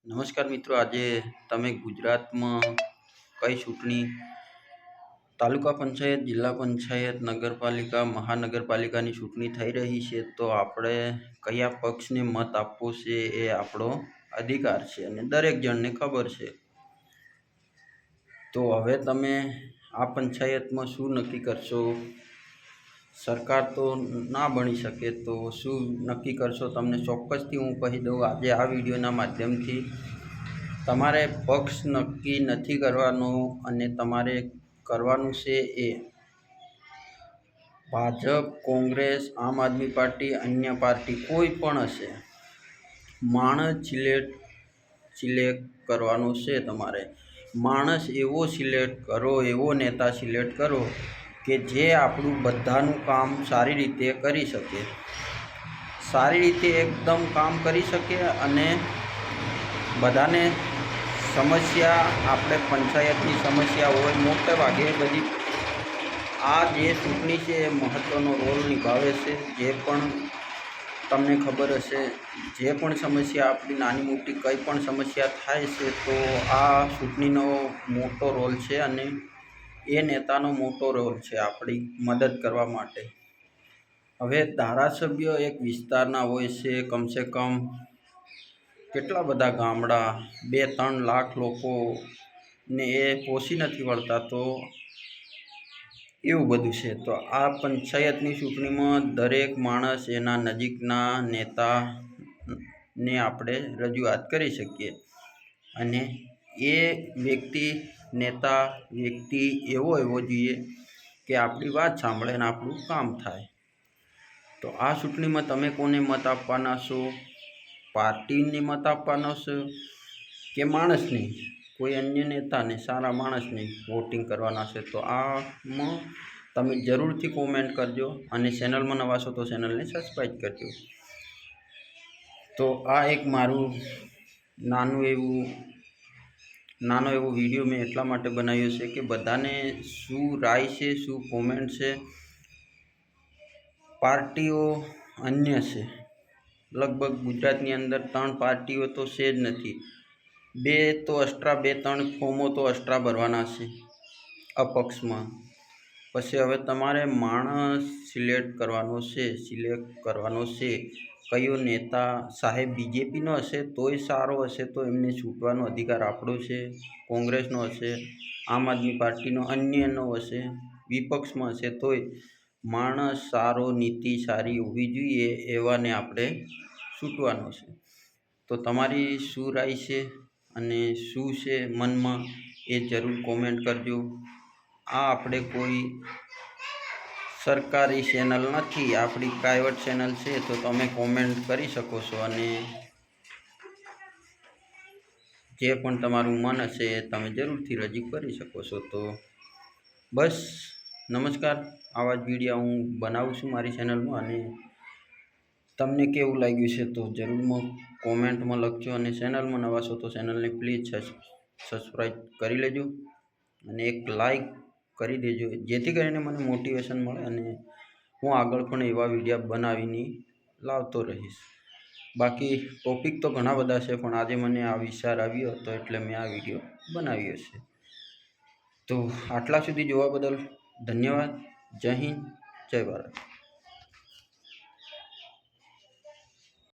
નમસ્કાર મિત્રો, આજે તમે ગુજરાતમાં કઈ ચૂંટણી તાલુકા પંચાયત, જિલ્લા પંચાયત, નગરપાલિકા, મહાનગરપાલિકાની ચૂંટણી થઈ રહી છે તો આપણે કયા પક્ષને મત આપવો છે એ આપણો અધિકાર છે અને દરેક જણને ખબર છે. તો હવે તમે આ પંચાયતમાં શું નક્કી કરશો? સરકાર તો ના બની શકે તો શું નક્કી કરશો? તમને ચોક્કસથી હું કહી દઉં, આજે આ વિડીયોના માધ્યમથી તમારે પક્ષ નક્કી નથી કરવાનો અને તમારે કરવાનું છે એ ભાજપ, કોંગ્રેસ, આમ આદમી પાર્ટી, અન્ય પાર્ટી કોઈ પણ હશે, માણસ સિલેક્ટ કરવાનો છે. તમારે માણસ એવો સિલેક્ટ કરો, એવો નેતા સિલેક્ટ કરો કે જે આપણું બધાનું કામ સારી રીતે કરી શકે, સારી રીતે એકદમ કામ કરી શકે અને બધાને સમસ્યા, આપણે પંચાયતની સમસ્યા હોય મોટે ભાગે બધી, આ જે ચૂંટણી છે એ મહત્ત્વનો રોલ નિભાવે છે. જે પણ તમને ખબર હશે, જે પણ સમસ્યા આપણી નાની મોટી કંઈ પણ સમસ્યા થાય છે તો આ ચૂંટણીનો મોટો રોલ છે અને એ નેતાનો મોટો રોલ છે આપણી મદદ કરવા માટે. હવે ધારાસભ્ય એક વિસ્તારના હોય છે, કમસે કમ કેટલા બધા ગામડા, 2-3 લાખ લોકોને એ પોષી નથી વળતા, તો એવું બધું છે. તો આ પંચાયતની ચૂંટણીમાં દરેક માણસ એના નજીકના નેતાને આપણે રજૂઆત કરી શકીએ અને એ નેતા વ્યક્તિ એવો જોઈએ કે આપણી વાત સાંભળે અને આપણું કામ થાય. તો આ ચૂંટણીમાં તમે કોને મત આપવાના છો? પાર્ટીને મત આપવાનો છે કે માણસને, કોઈ અન્ય નેતાને, સારા માણસને વોટિંગ કરવાના છે? તો આમાં તમે જરૂરથી કોમેન્ટ કરજો અને ચેનલમાં નવા છો તો ચેનલને સબસ્ક્રાઈબ કરજો. તો આ એક મારું નાનો એવો વિડીયો મેં એટલા માટે બનાવ્યો છે કે બધાને શું રાય છે, શું કોમેન્ટ છે. પાર્ટીઓ અન્ય છે, લગભગ ગુજરાતની અંદર 3 પાર્ટીઓ તો છે જ નથી, 2-3 ફોર્મો તો એક્સ્ટ્રા ભરવાના છે અપક્ષમાં. પછી હવે તમારે માણસ સિલેક્ટ કરવાનો છે. કયો નેતા સાહેબ બીજેપીનો હશે તોય સારો હશે તો એમને છૂટવાનો અધિકાર આપણો છે, કોંગ્રેસનો હશે, આમ આદમી પાર્ટીનો, અન્યનો હશે, વિપક્ષમાં હશે, તોય માણસ સારો, નીતિ સારી હોવી જોઈએ એવાને આપણે છૂટવાનો છે. તો તમારી શું રાય છે અને શું છે મનમાં એ જરૂર કોમેન્ટ કરજો. આ આપણે કોઈ સરકારી ચેનલ નથી, આપણી પ્રાઇવેટ ચેનલ છે, તો તમે કોમેન્ટ કરી શકો છો અને જે પણ તમારું મન હશે એ તમે જરૂરથી રજૂ કરી શકો છો. તો બસ, નમસ્કાર. આવા જ વિડીયો હું બનાવું છું મારી ચેનલમાં અને તમને કેવું લાગ્યું છે તો જરૂરમાં કોમેન્ટમાં લખજો અને ચેનલમાં નવા છો તો ચેનલને પ્લીઝ સબસ્ક્રાઈબ કરી લેજો અને એક લાઈક કરી દેજો, જેથી કરીને મને મોટિવેશન મળે અને હું આગળ પણ એવા વિડીયો બનાવીને લાવતો રહીશ. બાકી ટોપિક તો ઘણા બધા છે પણ આજે મને આ વિચાર આવ્યો હતો એટલે મેં આ વિડીયો બનાવ્યો છે. તો આટલા સુધી જોવા બદલ ધન્યવાદ. જય હિન્દ, જય ભારત.